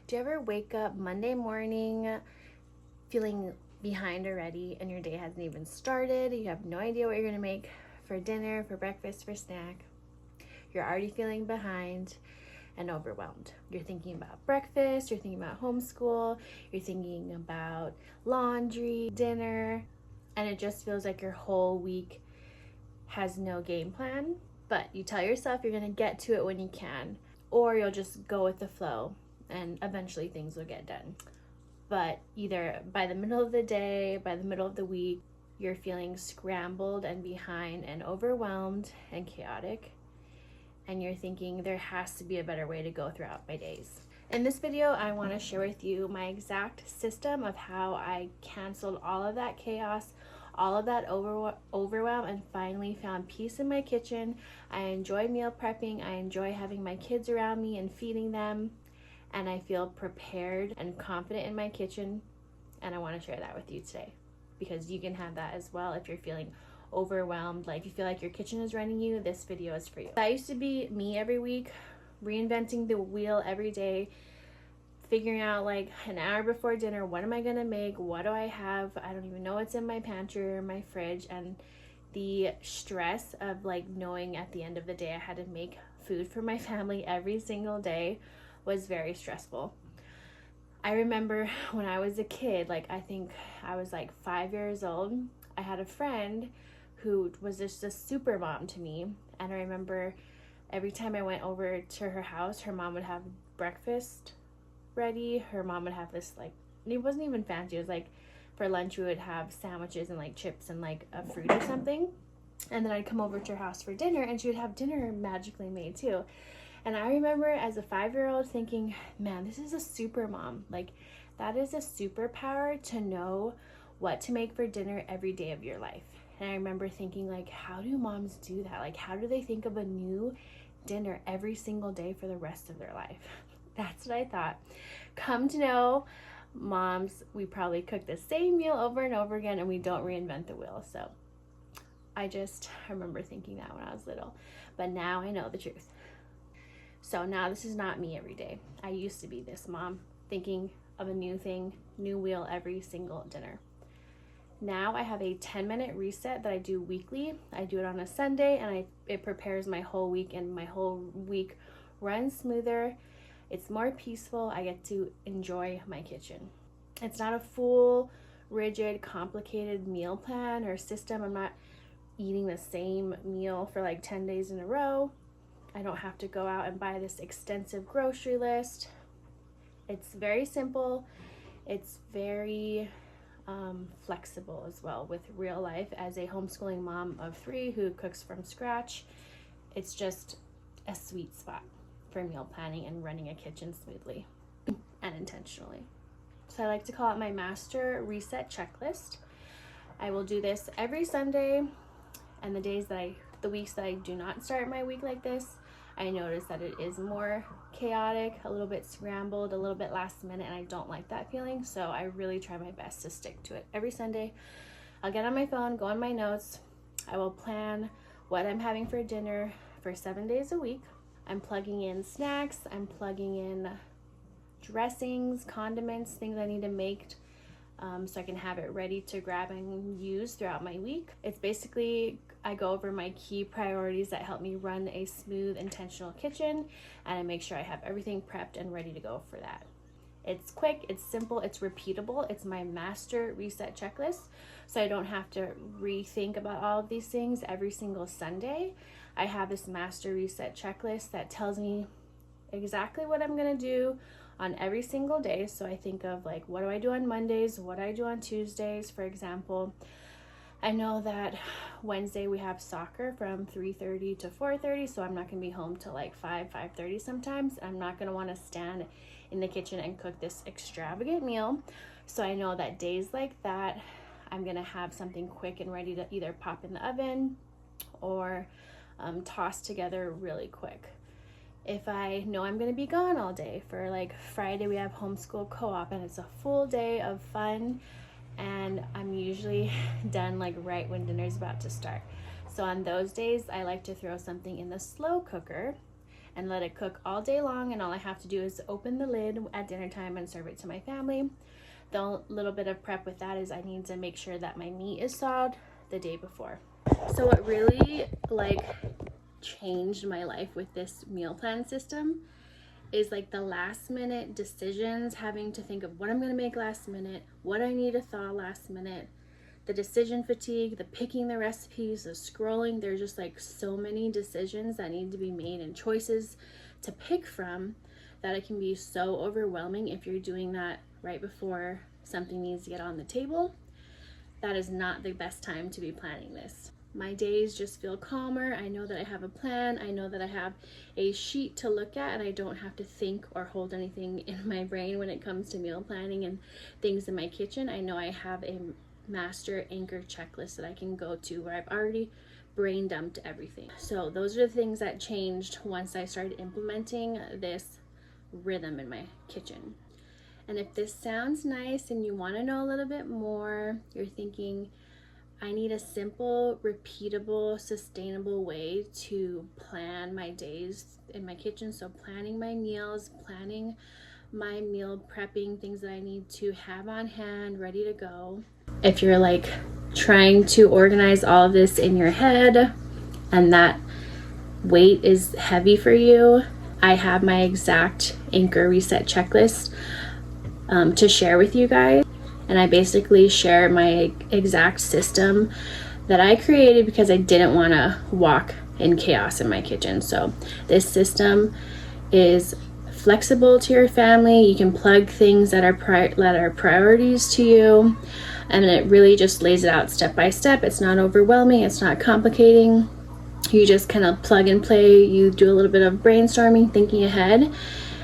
Do you ever wake up Monday morning feeling behind already and your day hasn't even started? You have no idea what you're gonna make for dinner, for breakfast, for snack. You're already feeling behind and overwhelmed. You're thinking about breakfast, you're thinking about homeschool, you're thinking about laundry, dinner, and it just feels like your whole week has no game plan. But you tell yourself you're gonna get to it when you can, or you'll just go with the flow and eventually things will get done. But either by the middle of the day, by the middle of the week, you're feeling scrambled and behind and overwhelmed and chaotic, and you're thinking there has to be a better way to go throughout my days. In this video, I want to share with you my exact system of how I canceled all of that chaos, all of that overwhelm, and finally found peace in my kitchen. I enjoy meal prepping. I enjoy having my kids around me and feeding them, and I feel prepared and confident in my kitchen, and I want to share that with you today because you can have that as well if you're feeling overwhelmed, like you feel like your kitchen is running you. This video is for you. That used to be me every week, reinventing the wheel every day, figuring out like an hour before dinner, what am I gonna make, what do I have, I don't even know what's in my pantry or my fridge, and the stress of like knowing at the end of the day I had to make food for my family every single day was very stressful. I remember when I was a kid, like I think I was like 5 years old, I had a friend who was just a super mom to me, and I remember every time I went over to her house, her mom would have breakfast ready. Her mom would have this, like, it wasn't even fancy, it was like for lunch we would have sandwiches and like chips and like a fruit or something, and then I'd come over to her house for dinner and she would have dinner magically made too. And I remember as a 5-year-old thinking, man, this is a super mom. Like, that is a superpower to know what to make for dinner every day of your life. And I remember thinking, like, how do moms do that? Like, how do they think of a new dinner every single day for the rest of their life? That's what I thought. Come to know, moms, we probably cook the same meal over and over again and we don't reinvent the wheel. So I remember thinking that when I was little, but now I know the truth. So now this is not me every day. I used to be this mom thinking of a new thing, new wheel every single dinner. Now I have a 10-minute reset that I do weekly. I do it on a Sunday, and it prepares my whole week, and my whole week runs smoother. It's more peaceful. I get to enjoy my kitchen. It's not a full, rigid, complicated meal plan or system. I'm not eating the same meal for like 10 days in a row. I don't have to go out and buy this extensive grocery list. It's very simple. It's very flexible as well with real life. As a homeschooling mom of 3 who cooks from scratch, it's just a sweet spot for meal planning and running a kitchen smoothly and intentionally. So I like to call it my master reset checklist. I will do this every Sunday, and the weeks that I do not start my week like this, I notice that it is more chaotic, a little bit scrambled, a little bit last minute, and I don't like that feeling. So I really try my best to stick to it. Every Sunday, I'll get on my phone, go on my notes. I will plan what I'm having for dinner for 7 days a week. I'm plugging in snacks, I'm plugging in dressings, condiments, things I need to make so I can have it ready to grab and use throughout my week. It's basically, I go over my key priorities that help me run a smooth, intentional kitchen, and I make sure I have everything prepped and ready to go for that. It's quick, it's simple, it's repeatable. It's my master reset checklist, so I don't have to rethink about all of these things every single Sunday. I have this master reset checklist that tells me exactly what I'm gonna do on every single day. So I think of like, what do I do on Mondays? What do I do on Tuesdays? For example, I know that Wednesday we have soccer from 3:30 to 4:30, so I'm not gonna be home till like 5:30 sometimes. I'm not gonna wanna stand in the kitchen and cook this extravagant meal. So I know that days like that, I'm gonna have something quick and ready to either pop in the oven or toss together really quick. If I know I'm gonna be gone all day, for like Friday we have homeschool co-op and it's a full day of fun, and I'm usually done like right when dinner's about to start. So on those days I like to throw something in the slow cooker and let it cook all day long, and all I have to do is open the lid at dinner time and serve it to my family. The little bit of prep with that is I need to make sure that my meat is thawed the day before. So what really changed my life with this meal plan system is the last minute decisions, having to think of what I'm going to make last minute, what I need to thaw last minute, the decision fatigue, the picking the recipes, the scrolling. There's just so many decisions that need to be made and choices to pick from that it can be so overwhelming if you're doing that right before something needs to get on the table. That is not the best time to be planning this. My days just feel calmer. I know that I have a plan. I know that I have a sheet to look at, and I don't have to think or hold anything in my brain when it comes to meal planning and things in my kitchen. I know I have a master anchor checklist that I can go to where I've already brain dumped everything. So those are the things that changed once I started implementing this rhythm in my kitchen. And if this sounds nice and you want to know a little bit more, you're thinking, I need a simple, repeatable, sustainable way to plan my days in my kitchen. So planning my meals, planning my meal prepping, things that I need to have on hand, ready to go. If you're trying to organize all of this in your head and that weight is heavy for you, I have my exact anchor reset checklist to share with you guys. And I basically share my exact system that I created because I didn't want to walk in chaos in my kitchen. So this system is flexible to your family. You can plug things that are priorities to you, and it really just lays it out step by step. It's not overwhelming. It's not complicating. You just kind of plug and play. You do a little bit of brainstorming, thinking ahead,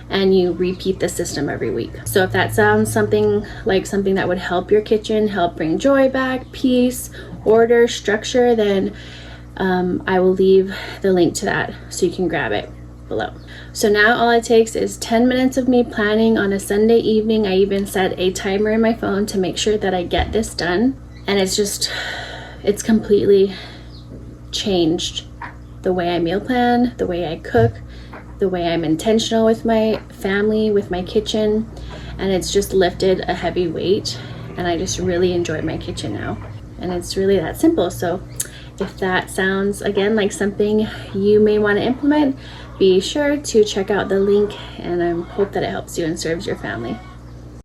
and you repeat the system every week. So if that sounds something that would help your kitchen, help bring joy back, peace, order, structure, then I will leave the link to that so you can grab it below. So now all it takes is 10 minutes of me planning on a Sunday evening. I even set a timer in my phone to make sure that I get this done. And it's completely changed the way I meal plan, the way I cook, the way I'm intentional with my family, with my kitchen, and it's just lifted a heavy weight, and I just really enjoy my kitchen now. And it's really that simple. So if that sounds again like something you may want to implement, be sure to check out the link, and I hope that it helps you and serves your family.